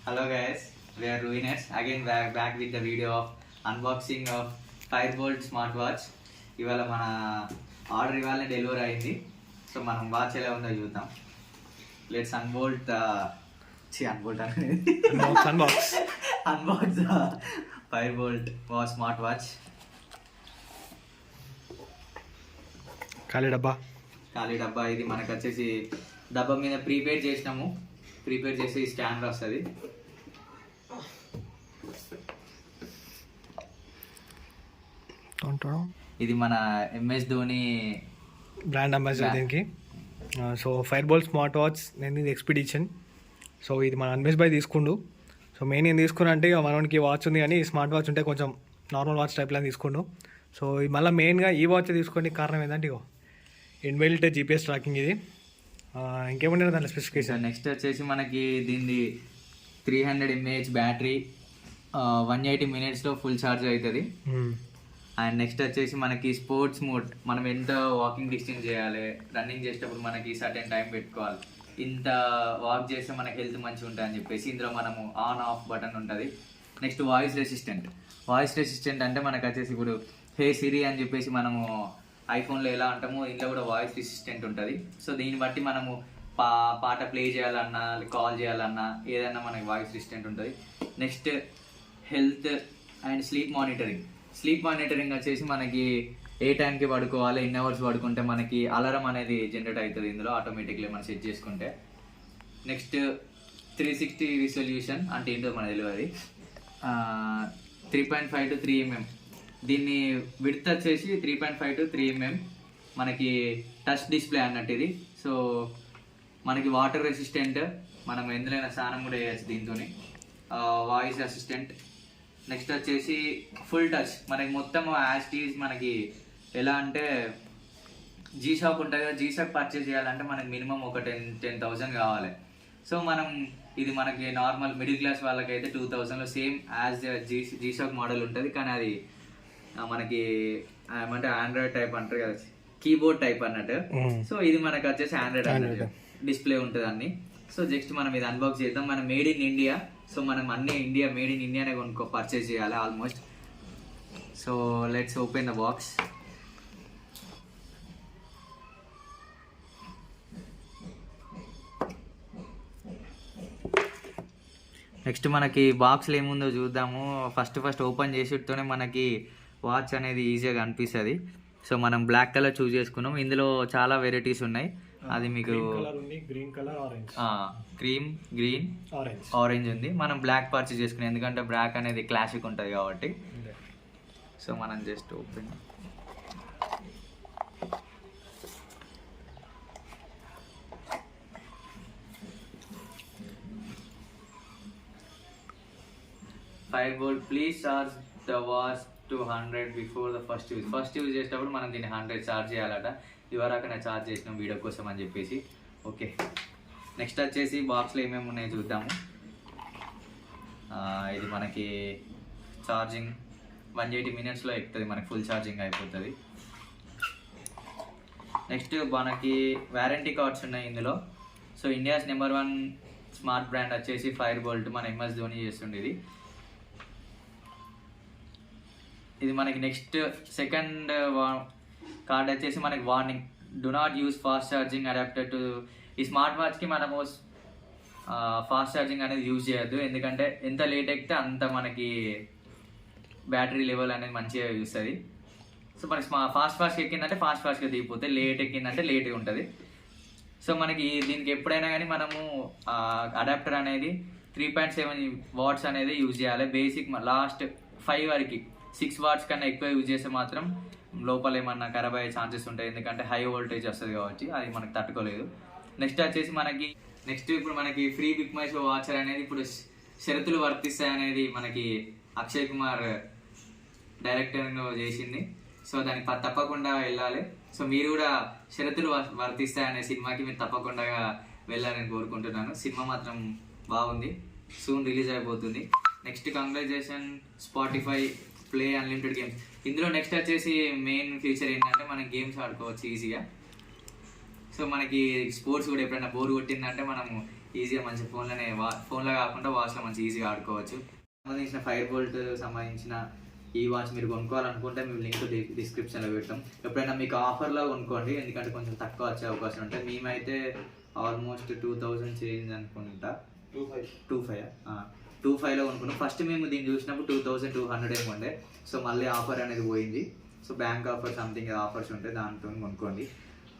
Hello guys, we are Ruiners again back with the video of unboxing of Firebolt smartwatch. ఇవాళ మన order ఇవాళ delivery అయింది. So మనం watch ఎలా ఉందో చూద్దాం. Let's unbolt unbox Firebolt smart watch. ఖాళీ డబ్బా ఇది మనకు వచ్చేసి డబ్బా మీద ప్రీపేడ్ చేసినాము. ప్రీపేడ్ చేసి స్కానర్ వస్తుంది. ఇది మన ఎంఎస్ ధోని బ్రాండ్ అంబాసిడర్ దీనికి. సో ఫైర్బోల్ట్ స్మార్ట్ వాచ్ నేను ఇది ఎక్స్పిడిషన్. సో ఇది మన అన్బేస్ బై తీసుకుండు. సో మెయిన్ ఏం తీసుకున్నా అంటే మనకి వాచ్ ఉంది కానీ స్మార్ట్ వాచ్ ఉంటే కొంచెం నార్మల్ వాచ్ టైప్లో తీసుకుండు. సో మళ్ళీ మెయిన్గా ఈ వాచ్ తీసుకోవడానికి కారణం ఏంటంటే ఇన్బిల్ట్ జీపీఎస్ ట్రాకింగ్ ఇది. ఇంకేముండే దాంట్లో స్పెసిఫికేషన్. నెక్స్ట్ వచ్చేసి మనకి దీన్ని 300 mAh బ్యాటరీ, 180 minutesలో ఫుల్ ఛార్జ్ అవుతుంది. అండ్ నెక్స్ట్ వచ్చేసి మనకి స్పోర్ట్స్ మోడ్, మనం ఎంత వాకింగ్ డిస్టెన్స్ చేయాలి, రన్నింగ్ చేసేటప్పుడు మనకి సర్టెన్ టైం పెట్టుకోవాలి, ఇంత వాక్ చేస్తే మనకి హెల్త్ మంచిగా ఉంటుంది అని చెప్పేసి ఇందులో మనము ఆన్ ఆఫ్ బటన్ ఉంటుంది. నెక్స్ట్ వాయిస్ రెసిస్టెంట్ అంటే మనకు వచ్చేసి ఇప్పుడు హే సిరి అని చెప్పేసి మనము ఐఫోన్లో ఎలా అంటామో ఇంట్లో కూడా వాయిస్ రెసిస్టెంట్ ఉంటుంది. సో దీన్ని బట్టి మనము పాట ప్లే చేయాలన్నా, కాల్ చేయాలన్నా ఏదైనా మనకి వాయిస్ రెసిస్టెంట్ ఉంటుంది. Next health and sleep monitoring వచ్చేసి మనకి ఏ టైంకి పడుకోవాలి, ఎన్ని అవర్స్ పడుకుంటే మనకి అలారం అనేది జనరేట్ అవుతుంది ఇందులో ఆటోమేటిక్లీ మనం సెట్ చేసుకుంటే. నెక్స్ట్ 360 రిజల్యూషన్ అంటే ఏంటో మనకు తెలియదు. 3.5 to 3 mm. దీన్ని విడ్త్ వచ్చేసి 3.5 to 3 mm. మనకి టచ్ డిస్ప్లే అన్నట్టు ఇది. సో మనకి వాటర్ రెసిస్టెంట్, మనం ఎందులోనైనా స్నానం కూడా చేయొచ్చు దీంతో. Voice assistant. నెక్స్ట్ వచ్చేసి ఫుల్ టచ్, మనకి మొత్తం యాస్టీస్ మనకి ఎలా అంటే జీషాక్ ఉంటుంది కదా, జీషాక్ పర్చేస్ చేయాలంటే మనకి మినిమం ఒక 10,000 కావాలి. సో మనం ఇది మనకి నార్మల్ మిడిల్ క్లాస్ వాళ్ళకైతే 2,000లో సేమ్ యాజ్ జీషాక్ మోడల్ ఉంటుంది. కానీ అది మనకి ఏమంటే ఆండ్రాయిడ్ టైప్ అంటారు కదా, కీబోర్డ్ టైప్ అన్నట్టు. సో ఇది మనకు వచ్చేసి ఆండ్రాయిడ్ అన్నట్టు డిస్ప్లే ఉంటుంది అన్ని. సో జస్ట్ మనం ఇది అన్బాక్స్ చేద్దాం. మనం మేడ్ ఇన్ ఇండియా. సో మనం అన్ని మేడ్ ఇన్ ఇండియానే పర్చేస్ చేయాలి almost. So let's open the box. Next మనకి బాక్స్లో ఏముందో చూద్దాము. ఫస్ట్ ఓపెన్ చేసేటతోనే మనకి వాచ్ అనేది ఈజీగా కనిపిస్తుంది. సో మనం బ్లాక్ కలర్ చూస్ చేసుకున్నాం. ఇందులో చాలా వెరైటీస్ ఉన్నాయి. అది మీకు క్రీమ్, గ్రీన్, ఆరెంజ్ ఉంది. మనం బ్లాక్ పర్చేస్ చేసుకున్నాం ఎందుకంటే బ్లాక్ అనేది క్లాసిక్ ఉంటుంది కాబట్టి. సో మనం just open. Firebolt, please charge the watch to 100 before the first use చేసేటప్పుడు మనం దీన్ని 100 ఛార్జ్ చేయాలట. ఇవరాక నేను ఛార్జ్ చేసిన వీడియో కోసం అని చెప్పేసి. ఓకే, నెక్స్ట్ వచ్చేసి బాక్స్లో ఏమేమి ఉన్నాయో చూద్దాము. ఇది మనకి ఛార్జింగ్ 180 minutesలో ఎక్కుతుంది, మనకి ఫుల్ ఛార్జింగ్ అయిపోతుంది. నెక్స్ట్ మనకి వారంటీ కార్డ్స్ ఉన్నాయి ఇందులో. So India's number 1 smart brand వచ్చేసి ఫైర్బోల్ట్, మన ఎంఎస్ ధోని చేస్తుండే ఇది మనకి. నెక్స్ట్ సెకండ్ కార్డ్ వచ్చేసి మనకి warning, do not use fast charging adapter to. ఈ స్మార్ట్ వాచ్కి మనము ఫాస్ట్ ఛార్జింగ్ అనేది యూజ్ చేయొద్దు, ఎందుకంటే ఎంత లేట్ ఎక్కితే అంత మనకి బ్యాటరీ లెవెల్ అనేది మంచిగా చూస్తుంది. సో మనకి ఫాస్ట్ ఎక్కిందంటే ఫాస్ట్గా దిగిపోతే, లేట్ ఎక్కిందంటే లేట్గా ఉంటుంది. సో మనకి దీనికి ఎప్పుడైనా కానీ మనము అడాప్టర్ అనేది 3.7 watts అనేది యూజ్ చేయాలి బేసిక్. లాస్ట్ 5 వరకు 6 watts కన్నా ఎక్కువ యూజ్ చేస్తే మాత్రం లోపల ఏమన్నా ఖరాబ్ అయ్యే ఛాన్సెస్ ఉంటాయి, ఎందుకంటే హై వోల్టేజ్ వస్తుంది కాబట్టి అది మనకు తట్టుకోలేదు. నెక్స్ట్ వచ్చేసి మనకి ఇప్పుడు మనకి free BookMyShow watcher అనేది ఇప్పుడు షరతులు వర్తిస్తాయి అనేది మనకి అక్షయ్ కుమార్ డైరెక్టర్ చేసింది. సో దానికి తప్పకుండా వెళ్ళాలి. సో మీరు కూడా షరతులు వర్తిస్తాయి అనే సినిమాకి మీరు తప్పకుండా వెళ్ళాలని కోరుకుంటున్నాను. సినిమా మాత్రం బాగుంది, సూన్ రిలీజ్ అయిపోతుంది. Next congratulation Spotify play unlimited games. ఇందులో నెక్స్ట్ వచ్చేసి మెయిన్ ఫీచర్ ఏంటంటే మనం గేమ్స్ ఆడుకోవచ్చు ఈజీగా. సో మనకి స్పోర్ట్స్ కూడా ఎప్పుడైనా బోర్ కొట్టిందంటే మనము ఈజీగా మంచి ఫోన్లో కాకుండా వాచ్లో మంచి ఈజీగా ఆడుకోవచ్చు. సంబంధించిన ఫైర్ బోల్ట్ సంబంధించిన ఈ వాచ్ మీరు కొనుక్కోవాలనుకుంటే మేము లింక్ డిస్క్రిప్షన్లో పెడతాం. ఎప్పుడైనా మీకు ఆఫర్లో కొనుక్కోండి, ఎందుకంటే కొంచెం తక్కువ వచ్చే అవకాశం ఉంటుంది. మేమైతే ఆల్మోస్ట్ 2000 చేంజ్ అనుకుంటా, 25లో కొనుక్కున్నాం. ఫస్ట్ మేము దీన్ని చూసినప్పుడు 2200 ఏమో ఉండే. సో మళ్ళీ ఆఫర్ అనేది పోయింది. So bank offer something offers ఉంటాయి, దాంతో కొనుక్కోండి.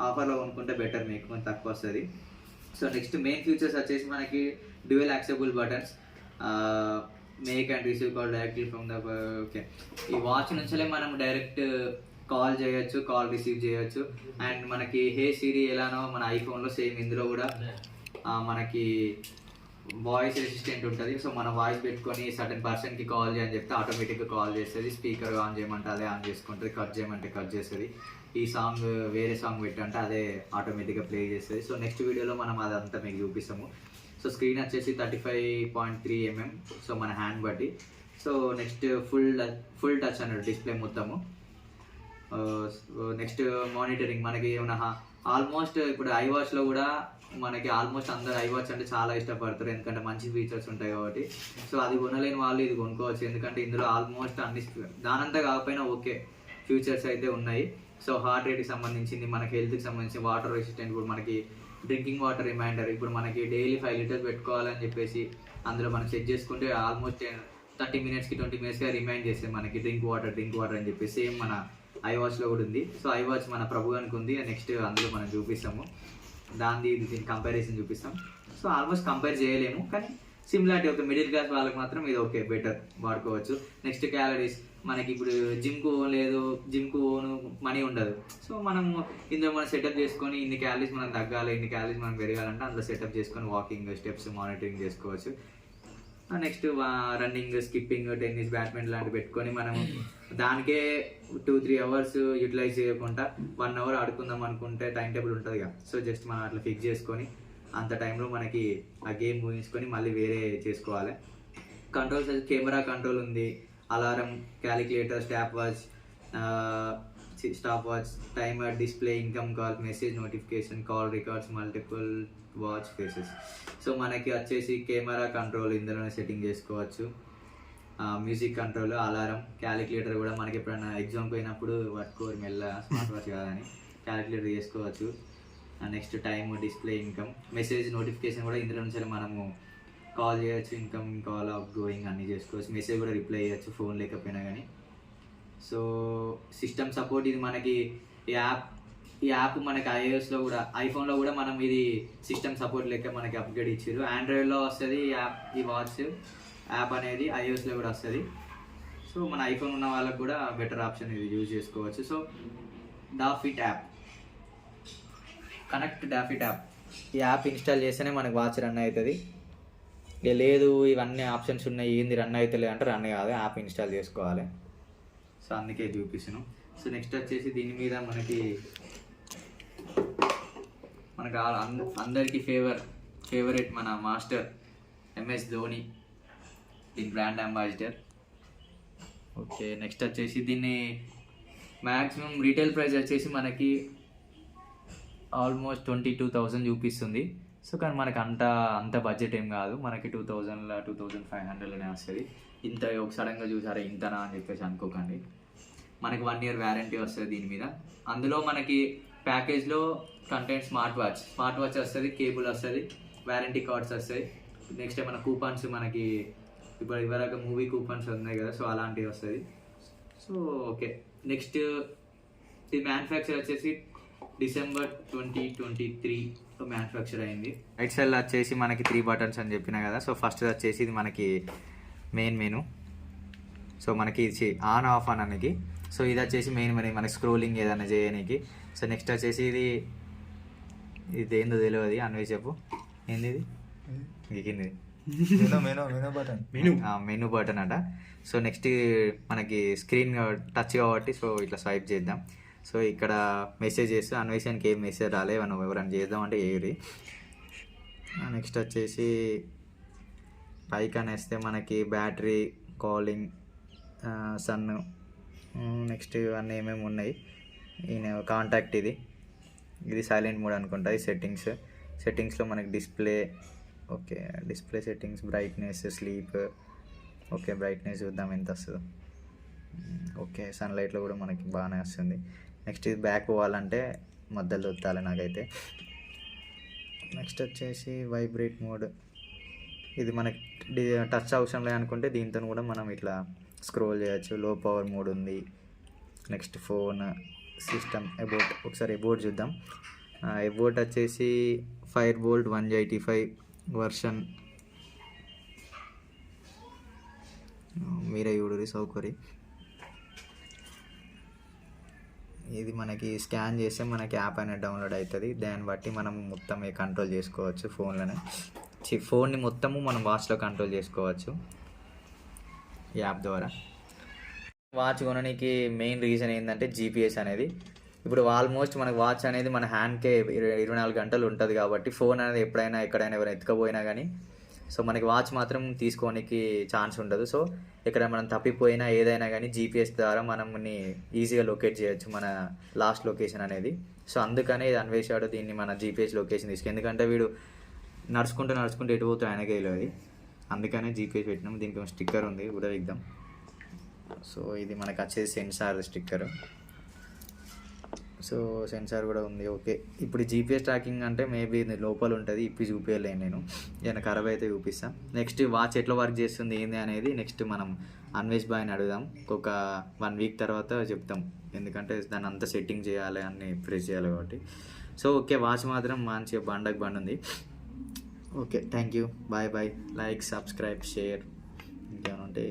ఆఫర్లో కొనుక్కుంటే బెటర్, మీకు కొంచెం తక్కువ వస్తుంది. సో నెక్స్ట్ మెయిన్ ఫీచర్స్ వచ్చేసి మనకి dual యాక్సెబుల్ buttons, make and receive call directly from the okay. ఈ వాచ్ నుంచే మనం డైరెక్ట్ కాల్ చేయొచ్చు, కాల్ రిసీవ్ చేయొచ్చు. అండ్ మనకి హే సిరి ఎలానో మన ఐఫోన్లో సేమ్ ఇందులో కూడా మనకి వాయిస్ అసిస్టెంట్ ఉంటుంది. సో మన వాయిస్ పెట్టుకొని సర్టన్ పర్సన్కి కాల్ చేయని చెప్తే ఆటోమేటిక్గా కాల్ చేస్తుంది. స్పీకర్ ఆన్ చేయమంటే అదే ఆన్ చేసుకుంటుంది, కట్ చేయమంటే కట్ చేస్తుంది. ఈ సాంగ్ వేరే సాంగ్ పెట్టంటే అదే ఆటోమేటిక్గా ప్లే చేస్తుంది. సో నెక్స్ట్ వీడియోలో మనం అదంతా మీకు చూపిస్తాము. సో స్క్రీన్ వచ్చేసి 35.3 mm, సో మన హ్యాండ్ బట్టి. సో నెక్స్ట్ ఫుల్ టచ్ అన్నాడు డిస్ప్లే మొత్తము. నెక్స్ట్ మానిటరింగ్ మనకి ఏమైనా ఆల్మోస్ట్ ఇప్పుడు ఐవాచ్లో కూడా మనకి ఆల్మోస్ట్ అందరు ఐవాచ్ అంటే చాలా ఇష్టపడతారు, ఎందుకంటే మంచి ఫీచర్స్ ఉంటాయి కాబట్టి. సో అది కొనలేని వాళ్ళు ఇది కొనుక్కోవచ్చు, ఎందుకంటే ఇందులో ఆల్మోస్ట్ అన్ని దానంతా కాకపోయినా ఓకే ఫీచర్స్ అయితే ఉన్నాయి. సో హార్ట్ రేట్కి సంబంధించింది, మనకి హెల్త్కి సంబంధించి వాటర్ రెసిస్టెంట్ కూడా, మనకి డ్రింకింగ్ వాటర్ రిమైండర్. ఇప్పుడు మనకి డైలీ 5 లీటర్స్ పెట్టుకోవాలని చెప్పేసి అందులో మనం సెట్ చేసుకుంటే ఆల్మోస్ట్ 30 మినిట్స్కి 20 మినిట్స్గా రిమైండ్ చేస్తే మనకి డ్రింక్ వాటర్ అని చెప్పేసి సేమ్ మన ఐవాచ్లో కూడా ఉంది. సో ఐవాచ్ మన ప్రభుగానికి ఉంది. నెక్స్ట్ అందులో మనం చూపిస్తాము, దీని కంపారిజన్ చూపిస్తాం. సో ఆల్మోస్ట్ కంపేర్ చేయలేము, కానీ సిమిలారిటీ ఒక మిడిల్ క్లాస్ వాళ్ళకి మాత్రం ఇది ఓకే బెటర్ వాడుకోవచ్చు. నెక్స్ట్ క్యాలరీస్, మనకి ఇప్పుడు జిమ్కు ఓను మనీ ఉండదు. సో మనం ఇందులో మనం సెటప్ చేసుకొని ఇన్ని క్యాలరీస్ మనం తగ్గాలి, ఇన్ని క్యాలరీస్ మనం పెరగాలంటే అందులో సెటప్ చేసుకొని వాకింగ్ స్టెప్స్ మానిటరింగ్ చేసుకోవచ్చు. Next running, skipping, tennis, badminton లాంటివి పెట్టుకొని మనం దానికే 2-3 అవర్స్ యూటిలైజ్ చేయకుండా 1 అవర్ ఆడుకుందాం అనుకుంటే టైం టేబుల్ ఉంటుంది కదా. సో జస్ట్ మనం అట్లా ఫిక్స్ చేసుకొని అంత టైంలో మనకి ఆ గేమ్ ఊహించుకొని మళ్ళీ వేరే చేసుకోవాలి. కంట్రోల్స్ కెమెరా కంట్రోల్ ఉంది, alarm, calculator, stop watch, timer, display, income call, message notification, call records, multiple watch faces. So మనకి వచ్చేసి కెమెరా కంట్రోల్ ఇందులోనే సెట్టింగ్ చేసుకోవచ్చు. మ్యూజిక్ కంట్రోల్, అలారం, క్యాలిక్యులేటర్ కూడా మనకి ఎప్పుడైనా ఎగ్జామ్కి పోయినప్పుడు పట్టుకోరు మెల్ల స్మార్ట్ వాచ్ కాదని క్యాలిక్యులేటర్ చేసుకోవచ్చు. Next time, display, income, message notification కూడా ఇందులో నుంచి మనము కాల్ చేయొచ్చు, ఇన్కమింగ్ కాల్, అవుట్ గోయింగ్ అన్నీ చేసుకోవచ్చు. మెసేజ్ కూడా రిప్లై చేయొచ్చు ఫోన్ లేకపోయినా కానీ. సో సిస్టమ్ సపోర్ట్, ఇది మనకి ఈ యాప్ మనకి ఐఓఎస్లో కూడా, ఐఫోన్లో కూడా మనం ఇది సిస్టమ్ సపోర్ట్ లెక్క మనకి అప్గ్రేడ్ ఇచ్చారు. ఆండ్రాయిడ్లో వస్తుంది ఈ వాచ్ యాప్ అనేది, ఐఓఎస్లో కూడా వస్తుంది. సో మన ఐఫోన్ ఉన్న వాళ్ళకి కూడా బెటర్ ఆప్షన్ ఇది యూజ్ చేసుకోవచ్చు. సో డాఫిట్ యాప్, డాఫిట్ యాప్, ఈ యాప్ ఇన్స్టాల్ చేస్తేనే మనకు వాచ్ రన్ అవుతుంది. లేదు ఇవన్నీ ఆప్షన్స్ ఉన్నాయి ఏంది రన్ అవుతలే అంటే రన్ కాదు, యాప్ ఇన్స్టాల్ చేసుకోవాలి. సో అందుకే చూపిస్తున్నాను. సో నెక్స్ట్ వచ్చేసి దీని మీద మనకి అందరికీ ఫేవరెట్ మన మాస్టర్ MS ధోని, దీని బ్రాండ్ అంబాసిడర్. ఓకే నెక్స్ట్ వచ్చేసి దీన్ని మ్యాక్సిమం రీటైల్ ప్రైస్ వచ్చేసి మనకి ఆల్మోస్ట్ 22,000 చూపిస్తుంది. సో కానీ మనకు అంత బడ్జెట్ ఏం కాదు, మనకి 2000 2500లోనే వస్తుంది. ఇంత ఒక సడన్గా చూసారా ఇంతనా అని చెప్పేసి అనుకోకండి. మనకి 1 year వ్యారంటీ వస్తుంది దీని మీద. అందులో మనకి ప్యాకేజ్లో కంటెంట్ స్మార్ట్ వాచ్ వస్తుంది, కేబుల్ వస్తుంది, వ్యారంటీ కార్డ్స్ వస్తాయి. నెక్స్ట్ ఏమైనా కూపన్స్, మనకి ఇప్పుడు ఇవరకు మూవీ కూపన్స్ ఉన్నాయి కదా, సో అలాంటివి వస్తుంది. సో ఓకే నెక్స్ట్ ఇది మ్యానుఫ్యాక్చర్ వచ్చేసి December 2023లో మ్యానుఫ్యాక్చర్ అయింది. రైట్ సైడ్ వచ్చేసి మనకి 3 బటన్స్ అని చెప్పినా కదా. సో ఫస్ట్ వచ్చేసి ఇది మనకి మెయిన్ మెనూ. సో మనకి ఇది ఆన్ ఆఫ్ అనడానికి. సో ఇది వచ్చేసి మెయిన్ మనకి స్క్రోలింగ్ ఏదైనా చేయడానికి. సో నెక్స్ట్ వచ్చేసి ఇది ఏందో తెలియదు, అన్వే చెప్పు ఏంది ఇది మీకింది మెనూ బటన్ అట. సో నెక్స్ట్ మనకి స్క్రీన్ టచ్ కాబట్టి సో ఇట్లా స్వైప్ చేద్దాం. సో ఇక్కడ మెసేజ్ చేస్తూ అన్వేషణకి ఏం మెసేజ్ రాలే, మనం ఎవరైనా చేద్దామంటే ఏరి. నెక్స్ట్ వచ్చేసి పైకి అనేస్తే మనకి బ్యాటరీ, కాలింగ్, సన్, నెక్స్ట్ ఇవన్నీ ఏమేమి ఉన్నాయి. ఈయన కాంటాక్ట్, ఇది సైలెంట్ మోడ్ అనుకుంటా. ఈ సెట్టింగ్స్లో మనకి display, okay, display settings, brightness, sleep. Okay, brightness చూద్దాం ఎంత వస్తుందో. ఓకే, సన్లైట్లో కూడా మనకి బాగానే వస్తుంది. నెక్స్ట్ ఇది బ్యాక్ పోవాలంటే మధ్యలో దొత్తాలి నాకైతే. నెక్స్ట్ వచ్చేసి వైబ్రేట్ మోడ్. ఇది మనకి టచ్ అవసరం లేదనుకుంటే దీంతో కూడా మనం ఇట్లా స్క్రోల్ చేయొచ్చు. లో పవర్ మోడ్ ఉంది. Next phone system about. ఒకసారి అబౌట్ చూద్దాం. అబౌట్ వచ్చేసి ఫైర్ బోల్ట్ 185 వర్షన్. మీరే చూడరి సౌకర్య. ఇది మనకి స్కాన్ చేస్తే మనకి యాప్ అనేది డౌన్లోడ్ అవుతుంది. దాన్ని బట్టి మనం మొత్తం కంట్రోల్ చేసుకోవచ్చు ఫోన్లోనే. ఫోన్ని మొత్తము మనం వాచ్లో కంట్రోల్ చేసుకోవచ్చు ఈ యాప్ ద్వారా. వాచ్ కొనడానికి మెయిన్ రీజన్ ఏంటంటే జీపీఎస్ అనేది. ఇప్పుడు ఆల్మోస్ట్ మనకు వాచ్ అనేది మన హ్యాండ్కే 24 గంటలు ఉంటుంది కాబట్టి ఫోన్ అనేది ఎప్పుడైనా ఎక్కడైనా ఎవరైనా ఎత్తుకపోయినా కానీ సో మనకి వాచ్ మాత్రం తీసుకోనికి ఛాన్స్ ఉండదు. సో ఇక్కడ మనం తప్పిపోయినా ఏదైనా కానీ జీపీఎస్ ద్వారా మనల్ని ఈజీగా లొకేట్ చేయొచ్చు మన లాస్ట్ లొకేషన్ అనేది. సో అందుకనే ఇది అన్వేషాడు దీన్ని మన జీపీఎస్ లొకేషన్ తీసుకు. ఎందుకంటే వీడు నడుచుకుంటూ ఎటు పోతే ఆయనకే తెలియదు. అందుకనే జీపీఎస్ పెట్టినాం. దీనికి ఒక స్టిక్కర్ ఉంది కూడా ఇద్దాం. సో ఇది మనకు వచ్చేది సెన్సార్ స్టిక్కర్. సో సెన్సార్ కూడా ఉంది. ఓకే, ఇప్పుడు జీపీఎస్ ట్రాకింగ్ అంటే మేబీ లోపల ఉంటుంది. ఇప్పి చూపించలేను నేను, ఏదైనా ఖరాబ్ అయితే చూపిస్తాను. నెక్స్ట్ వాచ్ ఎట్లా వర్క్ చేస్తుంది ఏంది అనేది నెక్స్ట్ మనం అన్వేష్ బాయ్ని అడుగుదాం. ఒక 1 వీక్ తర్వాత చెప్తాం. ఎందుకంటే దాన్ని అంతా సెట్టింగ్ చేయాలి, అన్నీ ప్రెస్ చేయాలి కాబట్టి. సో ఓకే, వాచ్ మాత్రం మంచిగా బండి ఉంది. Okay, thank you, bye bye. Like, subscribe, share ఇంకేమైనా ఉంటే